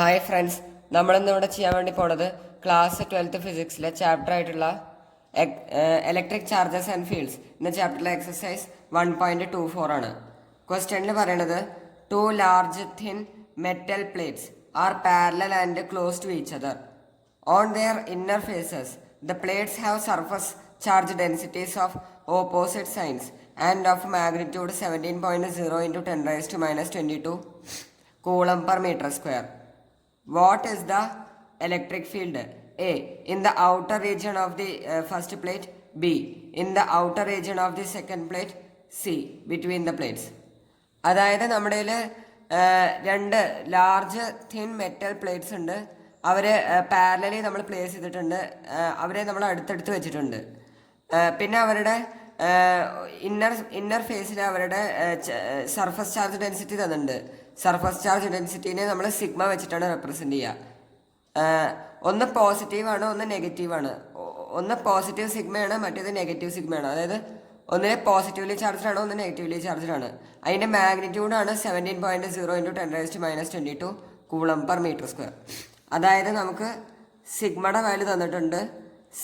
Hi friends, നമ്മളിന്നിവിടെ ചെയ്യാൻ വേണ്ടി പോണത് ക്ലാസ് 12th ഫിസിക്സിലെ ചാപ്റ്റർ ആയിട്ടുള്ള ഇലക്ട്രിക് ചാർജസ് ആൻഡ് ഫീൽഡ്സ് എന്ന ചാപ്റ്ററിലെ എക്സസൈസ് 1.24 ആണ്. ക്വസ്റ്റ്യനിൽ പറയണത് two large thin metal plates are parallel and close to each other. On their inner faces, the plates have surface charge densities of opposite signs and of magnitude 17.0 into 10 raised to minus 22 coulomb per meter square. What is the electric field? A. In the outer region of the first plate. B. In the outer region of the second plate. C. Between the plates. അതായത് നമ്മുടെ രണ്ട് large thin metal plates ഉണ്ട്. അവരെ parallelly നമ്മൾ place ചെയ്തിട്ടുണ്ട്. അവരെ നമ്മൾ അടുത്തടുത്ത് വെച്ചിട്ടുണ്ട്. പിന്നെ അവരുടെ ഇന്നർ ഫേസിൽ അവരുടെ സർഫസ് ചാർജ് ഡെൻസിറ്റി തന്നിട്ടുണ്ട്. സർഫസ് ചാർജ് ഡെൻസിറ്റിനെ നമ്മൾ സിഗ്മ വെച്ചിട്ടാണ് റെപ്രസെൻ്റ് ചെയ്യുക. ഒന്ന് പോസിറ്റീവാണ്, ഒന്ന് നെഗറ്റീവാണ്. ഒന്ന് പോസിറ്റീവ് സിഗ്മയാണ്, മറ്റേത് നെഗറ്റീവ് സിഗ്മയാണ്. അതായത് ഒന്നിനെ പോസിറ്റീവ്ലി ചാർജ്ഡാണ്, ഒന്ന് നെഗറ്റീവ്ലി ചാർജ്ഡാണ്. അതിൻ്റെ മാഗ്നിറ്റ്യൂഡാണ് 17.0 into 10 raised to minus 22 coulomb per metre square. അതായത് നമുക്ക് സിഗ്മയുടെ വാല്യൂ തന്നിട്ടുണ്ട്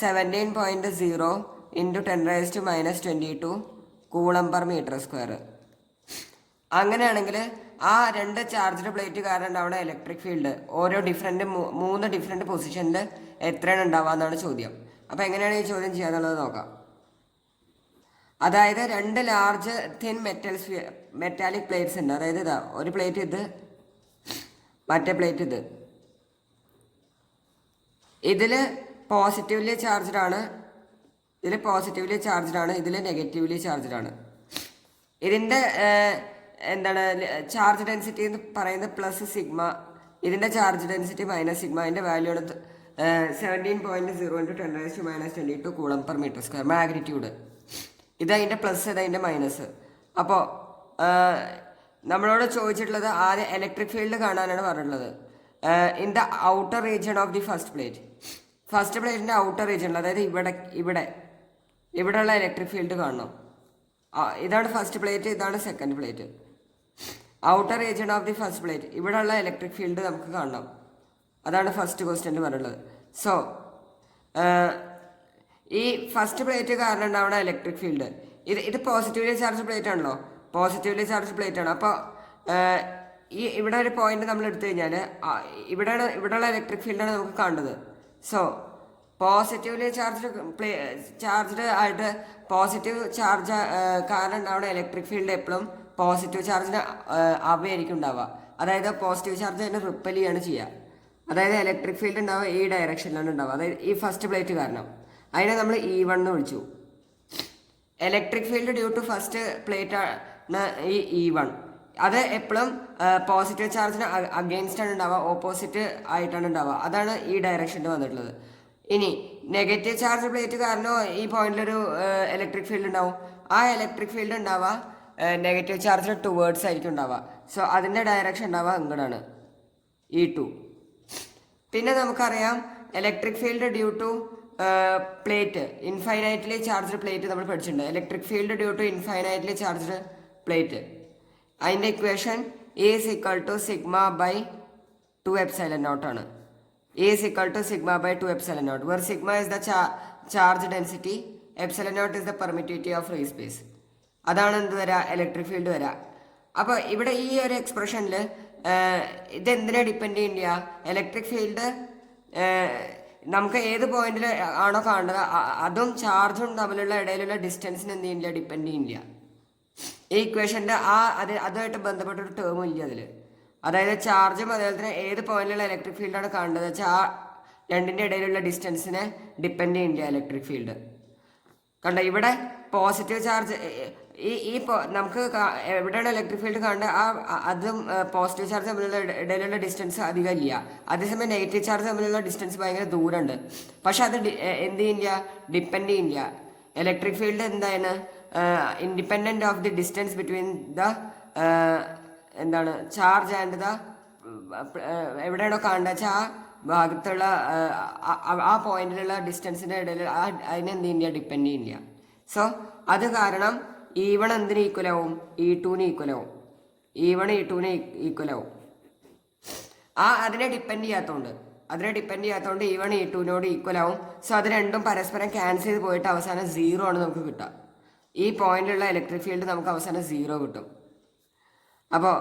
17.0 into 10 raised to minus 22 coulomb per metre square. അങ്ങനെയാണെങ്കിൽ ആ രണ്ട് ചാർജ്ഡ് പ്ലേറ്റ് കാരണം ഉണ്ടാവുന്ന ഇലക്ട്രിക് ഫീൽഡ് ഓരോ മൂന്ന് ഡിഫറെൻറ്റ് പൊസിഷനിൽ എത്രയാണ് ഉണ്ടാവുക എന്നാണ് ചോദ്യം. അപ്പോൾ എങ്ങനെയാണ് ഈ ചോദ്യം ചെയ്യാന്നുള്ളത് നോക്കാം. അതായത് രണ്ട് ലാർജ് തിൻ മെറ്റാലിക് പ്ലേറ്റ്സ് ഉണ്ട്. അതായത് ഇതാ ഒരു പ്ലേറ്റ്, ഇത് മറ്റേ പ്ലേറ്റ്, ഇതിൽ പോസിറ്റീവ്ലി ചാർജ്ഡ് ആണ്, ഇതിൽ നെഗറ്റീവ്ലി ചാർജ്ഡ് ആണ്. ഇതിൻ്റെ ചാർജ് ഡെൻസിറ്റി എന്ന് പറയുന്നത് പ്ലസ് സിഗ്മ, ഇതിൻ്റെ ചാർജ് ഡെൻസിറ്റി മൈനസ് സിഗ്മ. അതിൻ്റെ വാല്യൂ ആണ് 17.0 into 10 raised to minus 22 coulomb per metre square. Magnitude ഇതതിൻ്റെ പ്ലസ്, ഇതതിൻ്റെ മൈനസ്. അപ്പോൾ നമ്മളോട് ചോദിച്ചിട്ടുള്ളത് ആദ്യം ഇലക്ട്രിക് ഫീൽഡ് കാണാനാണ് പറഞ്ഞിട്ടുള്ളത്. In the outer region of the first പ്ലേറ്റിൻ്റെ ഔട്ടർ റീജിയണിൽ, അതായത് ഇവിടെയുള്ള ഇലക്ട്രിക് ഫീൽഡ് കാണണം. ഇതാണ് ഫസ്റ്റ് പ്ലേറ്റ്, ഇതാണ് second plate. Outer region of the first plate, ഇവിടെയുള്ള ഇലക്ട്രിക് ഫീൽഡ് നമുക്ക് കാണണം. അതാണ് ഫസ്റ്റ് ക്വസ്റ്റ്യൻ പറഞ്ഞുള്ളത്. സോ ഈ ഫസ്റ്റ് പ്ലേറ്റ് കാരണം ഉണ്ടാവുന്ന ഇലക്ട്രിക് ഫീൽഡ്, ഇത് പോസിറ്റീവ്ലി ചാർജ് പ്ലേറ്റ് ആണല്ലോ, പോസിറ്റീവ്ലി ചാർജ് പ്ലേറ്റ് ആണ്. അപ്പോൾ ഇവിടെ ഒരു പോയിന്റ് നമ്മൾ എടുത്തു കഴിഞ്ഞാൽ ഇവിടെയുള്ള ഇലക്ട്രിക് ഫീൽഡാണ് നമുക്ക് കാണുന്നത്. സോ പോസിറ്റീവ്ലി ചാർജ്ഡ് ആയിട്ട് പോസിറ്റീവ് ചാർജ് കാരണം ഉണ്ടാവുന്ന ഇലക്ട്രിക് ഫീൽഡ് എപ്പോഴും പോസിറ്റീവ് ചാർജിന് അവയായിരിക്കും ഉണ്ടാവുക. അതായത് പോസിറ്റീവ് ചാർജ് അതിനെ റിപ്പൽ ചെയ്യാണ് ചെയ്യുക. അതായത് ഇലക്ട്രിക് ഫീൽഡ് ഉണ്ടാവുക ഈ ഡയറക്ഷനിലാണ് ഉണ്ടാവുക. അതായത് ഈ ഫസ്റ്റ് പ്ലേറ്റ് കാരണം അതിനെ നമ്മൾ E1 എന്ന് വിളിച്ചു. Electric field due to first plate ആണ് ഈ E1. അത് എപ്പോഴും പോസിറ്റീവ് ചാർജിന് അഗെയിൻസ്റ്റ് ആണ് ഉണ്ടാവുക, ഓപ്പോസിറ്റ് ആയിട്ടാണ് ഉണ്ടാവുക. അതാണ് ഈ ഡയറക്ഷനിൽ വന്നിട്ടുള്ളത്. ഇനി നെഗറ്റീവ് ചാർജ് പ്ലേറ്റ് കാരണം ഈ പോയിന്റിലൊരു ഇലക്ട്രിക് ഫീൽഡ് ഉണ്ടാവും. ആ ഇലക്ട്രിക് ഫീൽഡ് ഉണ്ടാവുക നെഗറ്റീവ് ചാർജിന് ടുവേർഡ്സ് ആയിരിക്കും ഉണ്ടാവുക. സോ അതിൻ്റെ ഡയറക്ഷൻ ഉണ്ടാവുക ഇങ്ങോട്ടാണ്, E2. പിന്നെ നമുക്കറിയാം electric field due to plate, infinitely charged plate നമ്മൾ പഠിച്ചിട്ടുണ്ട്. Electric field due to infinitely charged plate, അതിൻ്റെ equation is equal to sigma by 2 epsilon naught ആണ്. Is equal to sigma by 2 epsilon naught, where sigma is the charge density, epsilon naught is the permittivity of free space. അതാണ് എന്ത് വരാ, electric field വരാ. അപ്പോൾ ഇവിടെ ഈ ഒരു എക്സ്പ്രഷനിൽ ഇതെന്തിനെ ഡിപ്പെൻഡ് ചെയ്യില്ല, ഇലക്ട്രിക് ഫീൽഡ് നമുക്ക് ഏത് പോയിന്റിൽ ആണോ കാണേണ്ടത് അതും ചാർജും തമ്മിലുള്ള ഇടയിലുള്ള ഡിസ്റ്റൻസിന് എന്ത് ചെയ്യില്ല, ഡിപ്പെൻഡ് ചെയ്യില്ല. ഈ ഇക്വേഷൻ്റെ അതുമായിട്ട് ബന്ധപ്പെട്ടൊരു ടേമും ഇല്ല അതിൽ. അതായത് ചാർജും അതേപോലെ തന്നെ ഏത് പോയിന്റിലുള്ള ഇലക്ട്രിക് ഫീൽഡാണ് കാണേണ്ടത് വെച്ചാൽ ആ രണ്ടിൻ്റെ ഇടയിലുള്ള ഡിസ്റ്റൻസിനെ ഡിപ്പെൻഡ് ചെയ്യില്ല ഇലക്ട്രിക് ഫീൽഡ്. കണ്ടോ, ഇവിടെ പോസിറ്റീവ് ചാർജ് നമുക്ക് എവിടെയാണ് ഇലക്ട്രിക് ഫീൽഡ് കാണേണ്ടത് അതും പോസിറ്റീവ് ചാർജ് തമ്മിലുള്ള ഇടയിലുള്ള ഡിസ്റ്റൻസ് അധികം ഇല്ല. അതേസമയം നെഗറ്റീവ് ചാർജ് തമ്മിലുള്ള ഡിസ്റ്റൻസ് ഭയങ്കര ദൂരമുണ്ട്. പക്ഷെ അത് എന്ത് ചെയ്യില്ല, ഡിപ്പെൻഡ് ചെയ്യില്ല. ഇലക്ട്രിക് ഫീൽഡ് എന്താണ്, independent of the distance between the charge and the എവിടെയാണോ കാണേണ്ടത് വെച്ചാൽ ആ ഭാഗത്തുള്ള ആ പോയിന്റിലുള്ള ഡിസ്റ്റൻസിൻ്റെ ഇടയിൽ അതിനെന്ത് ചെയ്യില്ല, ഡിപ്പെൻഡ് ചെയ്യില്ല. സോ അത് കാരണം E1 എന്തിന് ഈക്വലാവും, E2 ഈക്വലാവും. E1 E2 ഈക്വലാവും. അതിനെ ഡിപ്പെൻഡ് ചെയ്യാത്തതുകൊണ്ട് E1 E2 ഈക്വൽ ആവും. സോ അത് രണ്ടും പരസ്പരം ക്യാൻസൽ ചെയ്ത് പോയിട്ട് അവസാനം 0 ആണ് നമുക്ക് കിട്ടുക. ഈ പോയിന്റിലുള്ള ഇലക്ട്രിക് ഫീൽഡ് നമുക്ക് അവസാനം 0 കിട്ടും. അപ്പോൾ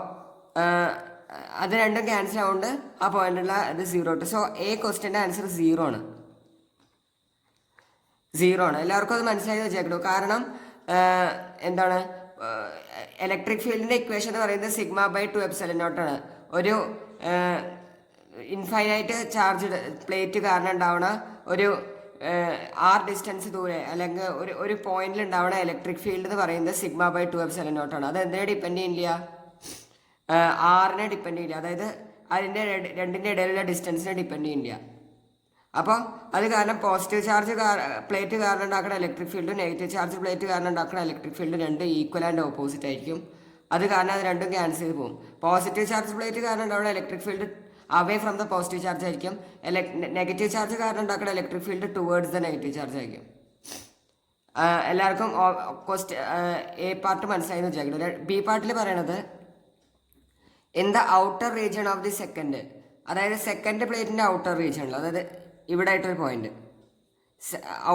അത് രണ്ടും ക്യാൻസൽ ആവുകൊണ്ട് ആ പോയിന്റിലുള്ള ഇത് 0 കിട്ടും. സോ ക്വസ്റ്റ്യൻ്റെ ആൻസർ 0 ആണ്. എല്ലാവർക്കും അത് മനസ്സിലായി വെച്ചേക്കണു. കാരണം എന്താണ്, ഇലക്ട്രിക് ഫീൽഡിൻ്റെ ഇക്വേഷൻ എന്ന് പറയുന്നത് σ/2ε0 ആണ്. ഒരു ഇൻഫൈനൈറ്റ് ചാർജ് പ്ലേറ്റ് കാരണം ഉണ്ടാവണ ഒരു ഡിസ്റ്റൻസ് ദൂരെ അല്ലെങ്കിൽ ഒരു പോയിന്റിൽ ഉണ്ടാവണ ഇലക്ട്രിക് ഫീൽഡ് എന്ന് പറയുന്നത് σ/2ε0 ആണ്. അത് എന്തിനെ ഡിപ്പെൻഡ് ചെയ്യില്ല? ആറിനെ ഡിപ്പെൻഡ് ചെയ്യില്ല. അതായത് അതിൻ്റെ രണ്ടിൻ്റെ ഇടയിലുള്ള ഡിസ്റ്റൻസിനെ ഡിപ്പെൻഡ് ചെയ്യില്ല. അപ്പോൾ അത് കാരണം പോസിറ്റീവ് ചാർജ് പ്ലേറ്റ് കാരണം ഉണ്ടാക്കുന്ന ഇലക്ട്രിക് ഫീൽഡും നെഗറ്റീവ് ചാർജ് പ്ലേറ്റ് കാരണം ഉണ്ടാക്കുന്ന ഇലക്ട്രിക് ഫീൽഡ് രണ്ടും ഈക്വൽ ആൻഡ് ഓപ്പോസിറ്റ് ആയിരിക്കും. അത് കാരണം അത് രണ്ടും ക്യാൻസൽ ചെയ്ത് പോകും. പോസിറ്റീവ് ചാർജ് പ്ലേറ്റ് കാരണം ഉണ്ടാവുന്ന electric field away from the positive charge ആയിരിക്കും. നെഗറ്റീവ് ചാർജ് കാരണം ഉണ്ടാക്കുന്ന electric field towards the negative charge ആയിരിക്കും. എല്ലാവർക്കും എ പാർട്ട് മനസ്സിലായി വെച്ചേക്കുന്നത്. ബി പാർട്ടിൽ പറയണത് in the outer region of the second, അതായത് സെക്കൻഡ് പ്ലേറ്റിൻ്റെ ഔട്ടർ റീജിയണിൽ, അതായത് ഇവിടെ ആയിട്ടൊരു point,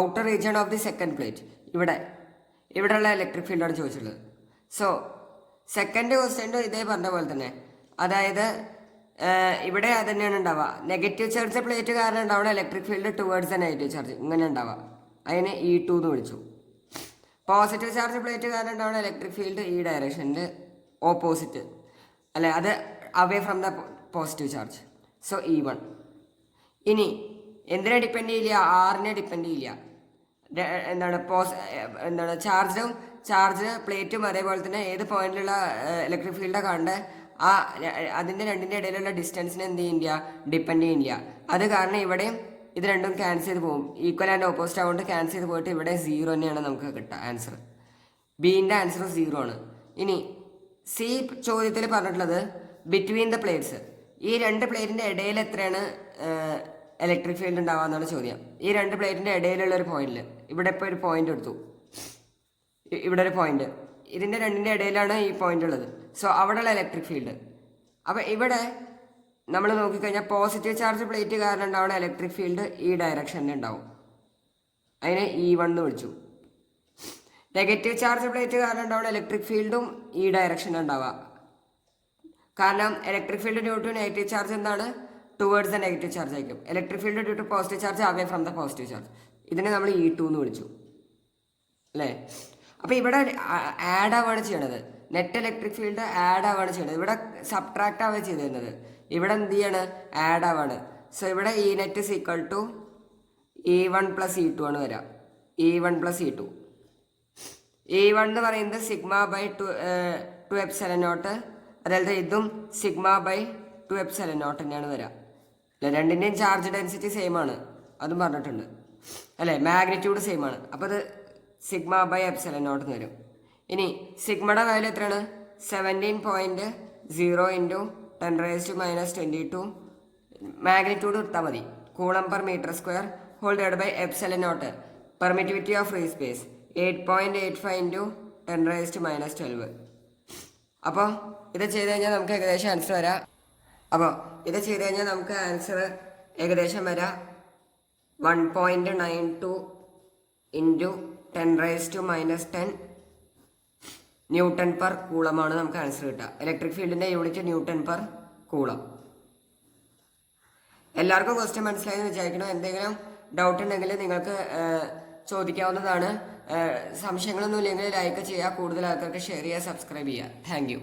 outer region of the second plate, ഇവിടെയുള്ള ഇലക്ട്രിക് ഫീൽഡാണ് ചോദിച്ചിട്ടുള്ളത്. സോ സെക്കൻഡ് ക്വസ്റ്റ്യൻ്റെ ഇതേ പറഞ്ഞ പോലെ തന്നെ, അതായത് ഇവിടെ അത് തന്നെയാണ് ഉണ്ടാവുക. നെഗറ്റീവ് ചാർജ് പ്ലേറ്റ് കാരണം ഉണ്ടാവുന്ന electric field towards the negative charge ഇങ്ങനെ ഉണ്ടാവുക. അതിന് E2 എന്ന് വിളിച്ചു. പോസിറ്റീവ് ചാർജ് പ്ലേറ്റ് കാരണം ഉണ്ടാവുന്ന ഇലക്ട്രിക് ഫീൽഡ് ഈ ഡയറക്ഷനിൽ ഓപ്പോസിറ്റ്, അല്ലെ, അത് away from the positive charge. So E1. ഇനി എന്തിനെ ഡിപ്പെൻഡ് ചെയ്യില്ല? ആറിനെ ഡിപ്പെൻഡ് ചെയ്യില്ല. എന്താണ് ചാർജ് പ്ലേറ്റും അതേപോലെ തന്നെ ഏത് പോയിന്റിലുള്ള ഇലക്ട്രിക് ഫീൽഡാണ് കാണേണ്ടത് അതിൻ്റെ രണ്ടിൻ്റെ ഇടയിലുള്ള ഡിസ്റ്റൻസിനെ എന്ത് ചെയ്യില്ല? ഡിപ്പെൻഡ് ചെയ്യില്ല. അത് കാരണം ഇവിടെയും ഇത് രണ്ടും ക്യാൻസൽ ചെയ്ത് പോകും. ഈക്വൽ ആൻഡ് ഓപ്പോസിറ്റ് ആവുകൊണ്ട് ക്യാൻസൽ ചെയ്ത് പോയിട്ട് ഇവിടെ 0 തന്നെയാണ് നമുക്ക് കിട്ടുക ആൻസർ. ബീൻ്റെ ആൻസർ 0 ആണ്. ഇനി സി ചോദ്യത്തിൽ പറഞ്ഞിട്ടുള്ളത് ബിറ്റ്വീൻ ദ പ്ലേറ്റ്സ്, ഈ രണ്ട് പ്ലേറ്റിൻ്റെ ഇടയിൽ എത്രയാണ് ഇലക്ട്രിക് ഫീൽഡ് ഉണ്ടാവാന്നാണ് ചോദ്യം. ഈ രണ്ട് പ്ലേറ്റിൻ്റെ ഇടയിലുള്ള ഒരു പോയിന്റിൽ, ഇവിടെ ഇപ്പോൾ ഒരു പോയിന്റ് എടുത്തു, ഇവിടെ ഒരു പോയിന്റ്, ഇതിൻ്റെ രണ്ടിൻ്റെ ഇടയിലാണ് ഈ പോയിന്റ് ഉള്ളത്. സോ അവിടെയുള്ള ഇലക്ട്രിക് ഫീൽഡ്. അപ്പോൾ ഇവിടെ നമ്മൾ നോക്കിക്കഴിഞ്ഞാൽ പോസിറ്റീവ് ചാർജ് പ്ലേറ്റ് കാരണം ഉണ്ടാവുന്ന ഇലക്ട്രിക് ഫീൽഡ് ഈ ഡയറക്ഷനിൽ ഉണ്ടാവും. അതിനെ E1 എന്ന് വിളിച്ചു. നെഗറ്റീവ് ചാർജ് പ്ലേറ്റ് കാരണം ഉണ്ടാവുന്ന ഇലക്ട്രിക് ഫീൽഡും ഈ ഡയറക്ഷനിൽ ഉണ്ടാവുക. കാരണം electric field due to negative charge എന്താണ്? ടുവേർഡ്സ് ദ നെഗറ്റീവ് ചാർജ് ആയിരിക്കും. Electric field due to positive charge away from the positive charge. ഇതിനെ നമ്മൾ E2 എന്ന് വിളിച്ചു, അല്ലേ? അപ്പോൾ ഇവിടെ ആഡ് ആവുകയാണ് ചെയ്യണത്. നെറ്റ് ഇലക്ട്രിക് ഫീൽഡ് ആഡ് ആവുകയാണ് ചെയ്യണത്. ഇവിടെ സബ്ട്രാക്ട് ആവുക ചെയ്തിരുന്നത്, ഇവിടെ എന്ത് ചെയ്യാണ്? ആഡ് ആവാണ്. സോ ഇവിടെ E net is equal to E1 + E2 ആണ് വരിക. E1 + E2. E1 എന്ന് പറയുന്നത് σ/2ε0, അതായത് ഇതും σ/2ε0 തന്നെയാണ് വരിക. അല്ലെ, രണ്ടിൻ്റെയും ചാർജ് ഡെൻസിറ്റി സെയിം ആണ്, അതും പറഞ്ഞിട്ടുണ്ട്, അല്ലേ? മാഗ്നിറ്റ്യൂഡ് സെയിം ആണ്. അപ്പോൾ അത് σ/ε0 എന്ന് വരും. ഇനി സിഗ്മയുടെ വാല്യൂ എത്രയാണ്? 17.0 × 10⁻⁻22 മാഗ്നിറ്റ്യൂഡ് എടുത്താൽ മതി. Coulomb/m², /ε0. Permittivity of free space 8.85 × 10⁻12. അപ്പോൾ ഇത് ചെയ്ത് കഴിഞ്ഞാൽ നമുക്ക് ഏകദേശം ആൻസർ വരാം. അപ്പോൾ ഇത് ചെയ്ത് കഴിഞ്ഞാൽ നമുക്ക് ആൻസർ ഏകദേശം വരാം 1.92 × 10⁻10 N/Coulomb ആണ് നമുക്ക് ആൻസർ കിട്ടുക. ഇലക്ട്രിക് ഫീൽഡിൻ്റെ യൂണിറ്റ് N/Coulomb. എല്ലാവർക്കും ക്വസ്റ്റ്യൻ മനസ്സിലായെന്ന് വിചാരിക്കണം. എന്തെങ്കിലും ഡൗട്ട് ഉണ്ടെങ്കിൽ നിങ്ങൾക്ക് ചോദിക്കാവുന്നതാണ്. സംശയങ്ങളൊന്നും ഇല്ലെങ്കിൽ ലൈക്ക് ചെയ്യുക, കൂടുതൽ ആൾക്കാർക്ക് ഷെയർ ചെയ്യുക, സബ്സ്ക്രൈബ് ചെയ്യുക. Thank you.